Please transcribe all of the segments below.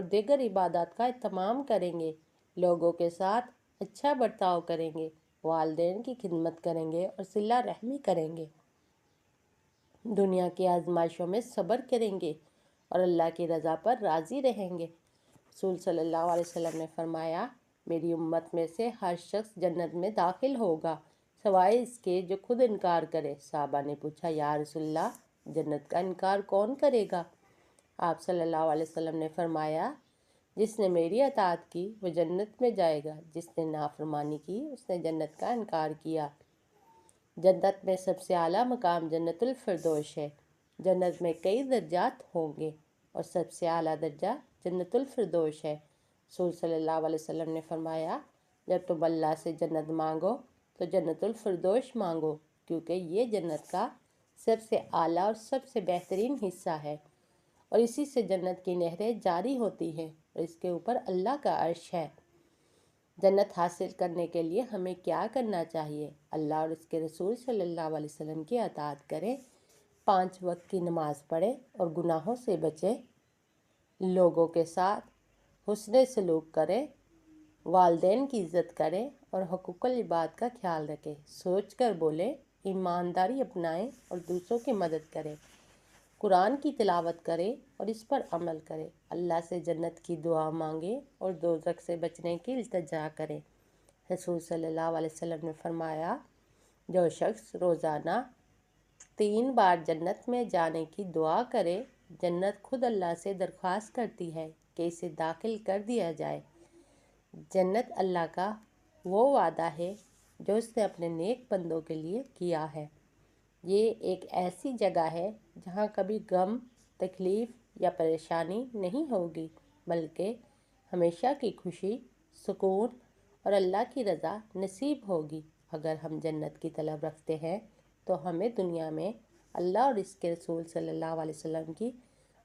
اور دیگر عبادات کا اہتمام کریں گے، لوگوں کے ساتھ اچھا برتاؤ کریں گے، والدین کی خدمت کریں گے اور صلہ رحمی کریں گے، دنیا کی آزمائشوں میں صبر کریں گے اور اللہ کی رضا پر راضی رہیں گے۔ رسول صلی اللہ علیہ وسلم نے فرمایا، میری امت میں سے ہر شخص جنت میں داخل ہوگا سوائے اس کے جو خود انکار کرے۔ صحابہ نے پوچھا، یا رسول اللہ، جنت کا انکار کون کرے گا؟ آپ صلی اللہ علیہ وسلم نے فرمایا، جس نے میری اطاعت کی وہ جنت میں جائے گا، جس نے نافرمانی کی اس نے جنت کا انکار کیا۔ جنت میں سب سے اعلیٰ مقام جنت الفردوس ہے۔ جنت میں کئی درجات ہوں گے اور سب سے اعلیٰ درجہ جنت الفردوس ہے۔ رسول صلی اللہ علیہ وسلم نے فرمایا، جب تم اللہ سے جنت مانگو تو جنت الفردوس مانگو، کیونکہ یہ جنت کا سب سے اعلیٰ اور سب سے بہترین حصہ ہے، اور اسی سے جنت کی نہریں جاری ہوتی ہیں اور اس کے اوپر اللہ کا عرش ہے۔ جنت حاصل کرنے کے لیے ہمیں کیا کرنا چاہیے؟ اللہ اور اس کے رسول صلی اللہ علیہ وسلم کی اطاعت کریں، 5 وقت کی نماز پڑھیں اور گناہوں سے بچیں، لوگوں کے ساتھ حسن سلوک کریں، والدین کی عزت کریں اور حقوق العباد کا خیال رکھیں، سوچ کر بولیں، ایمانداری اپنائیں اور دوسروں کی مدد کریں، قرآن کی تلاوت کریں اور اس پر عمل کریں، اللہ سے جنت کی دعا مانگیں اور دوزخ سے بچنے کی التجا کریں۔ رسول صلی اللہ علیہ وسلم نے فرمایا، جو شخص روزانہ 3 بار جنت میں جانے کی دعا کرے، جنت خود اللہ سے درخواست کرتی ہے کہ اسے داخل کر دیا جائے۔ جنت اللہ کا وہ وعدہ ہے جو اس نے اپنے نیک بندوں کے لیے کیا ہے۔ یہ ایک ایسی جگہ ہے جہاں کبھی غم، تکلیف یا پریشانی نہیں ہوگی، بلکہ ہمیشہ کی خوشی، سکون اور اللہ کی رضا نصیب ہوگی۔ اگر ہم جنت کی طلب رکھتے ہیں تو ہمیں دنیا میں اللہ اور اس کے رسول صلی اللہ علیہ وسلم کی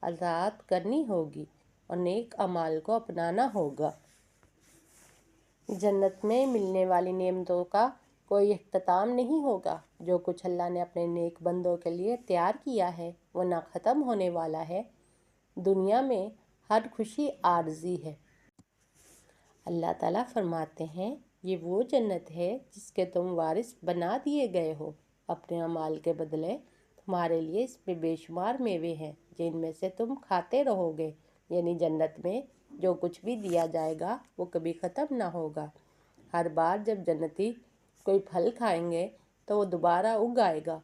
اطاعت کرنی ہوگی اور نیک اعمال کو اپنانا ہوگا۔ جنت میں ملنے والی نعمتوں کا کوئی اختتام نہیں ہوگا۔ جو کچھ اللہ نے اپنے نیک بندوں کے لیے تیار کیا ہے وہ نہ ختم ہونے والا ہے۔ دنیا میں ہر خوشی عارضی ہے۔ اللہ تعالیٰ فرماتے ہیں، یہ وہ جنت ہے جس کے تم وارث بنا دیے گئے ہو، اپنے اعمال کے بدلے تمہارے لیے اس میں بے شمار میوے ہیں جن میں سے تم کھاتے رہو گے۔ یعنی جنت میں جو کچھ بھی دیا جائے گا وہ کبھی ختم نہ ہوگا۔ ہر بار جب جنتی کوئی پھل کھائیں گے تو وہ دوبارہ اگ آئے گا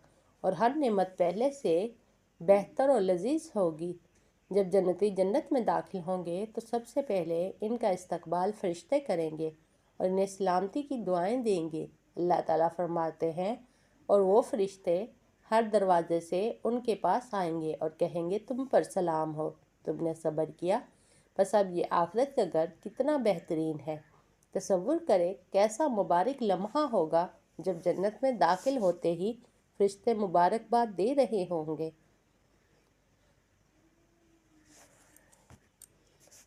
اور ہر نعمت پہلے سے بہتر اور لذیذ ہوگی۔ جب جنتی جنت میں داخل ہوں گے تو سب سے پہلے ان کا استقبال فرشتے کریں گے اور انہیں سلامتی کی دعائیں دیں گے۔ اللہ تعالیٰ فرماتے ہیں، اور وہ فرشتے ہر دروازے سے ان کے پاس آئیں گے اور کہیں گے، تم پر سلام ہو، تم نے صبر کیا، بس اب یہ آخرت کا گھر کتنا بہترین ہے۔ تصور کریں کیسا مبارک لمحہ ہوگا جب جنت میں داخل ہوتے ہی فرشتے مبارکباد دے رہے ہوں گے۔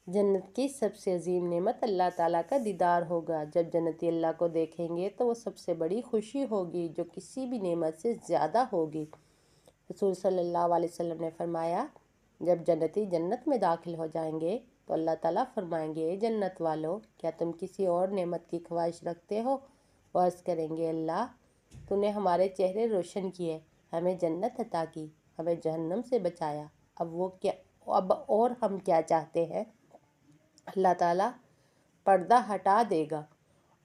جنت کی سب سے عظیم نعمت اللہ تعالیٰ کا دیدار ہوگا۔ جب جنتی اللہ کو دیکھیں گے تو وہ سب سے بڑی خوشی ہوگی جو کسی بھی نعمت سے زیادہ ہوگی۔ رسول صلی اللہ علیہ وسلم نے فرمایا، جب جنتی جنت میں داخل ہو جائیں گے تو اللہ تعالیٰ فرمائیں گے، اے جنت والو، کیا تم کسی اور نعمت کی خواہش رکھتے ہو؟ وہ عرض کریں گے، اللہ، تو نے ہمارے چہرے روشن کیے، ہمیں جنت عطا کی، ہمیں جہنم سے بچایا، اب اور ہم کیا چاہتے ہیں؟ اللہ تعالیٰ پردہ ہٹا دے گا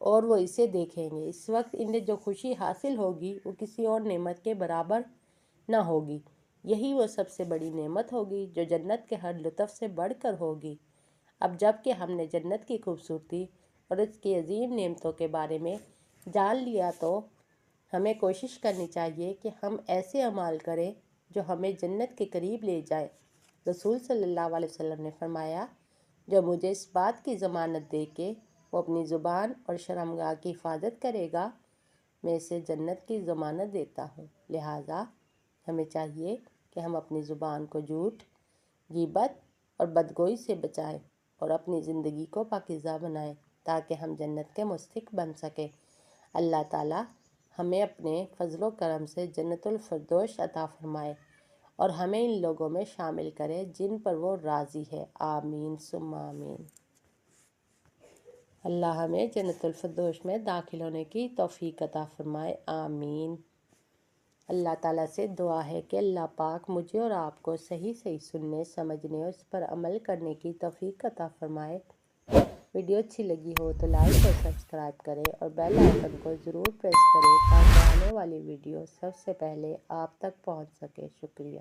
اور وہ اسے دیکھیں گے۔ اس وقت انہیں جو خوشی حاصل ہوگی وہ کسی اور نعمت کے برابر نہ ہوگی۔ یہی وہ سب سے بڑی نعمت ہوگی جو جنت کے ہر لطف سے بڑھ کر ہوگی۔ اب جب کہ ہم نے جنت کی خوبصورتی اور اس کی عظیم نعمتوں کے بارے میں جان لیا تو ہمیں کوشش کرنی چاہیے کہ ہم ایسے اعمال کریں جو ہمیں جنت کے قریب لے جائے۔ رسول صلی اللہ علیہ وسلم نے فرمایا، جو مجھے اس بات کی ضمانت دے کے وہ اپنی زبان اور شرمگاہ کی حفاظت کرے گا، میں اسے جنت کی ضمانت دیتا ہوں۔ لہٰذا ہمیں چاہیے کہ ہم اپنی زبان کو جھوٹ، غیبت اور بدگوئی سے بچائیں اور اپنی زندگی کو پاکیزہ بنائیں تاکہ ہم جنت کے مستحق بن سکیں۔ اللہ تعالیٰ ہمیں اپنے فضل و کرم سے جنت الفردوس عطا فرمائے اور ہمیں ان لوگوں میں شامل کرے جن پر وہ راضی ہے۔ آمین ثم آمین۔ اللہ ہمیں جنت الفردوس میں داخل ہونے کی توفیق عطا فرمائے۔ آمین۔ اللہ تعالیٰ سے دعا ہے کہ اللہ پاک مجھے اور آپ کو صحیح صحیح سننے، سمجھنے اور اس پر عمل کرنے کی توفیق عطا فرمائے۔ ویڈیو اچھی لگی ہو تو لائک اور سبسکرائب کریں اور بیل آئیکن کو ضرور پریس کریں تاکہ آنے والی ویڈیو سب سے پہلے آپ تک پہنچ سکے۔ شکریہ۔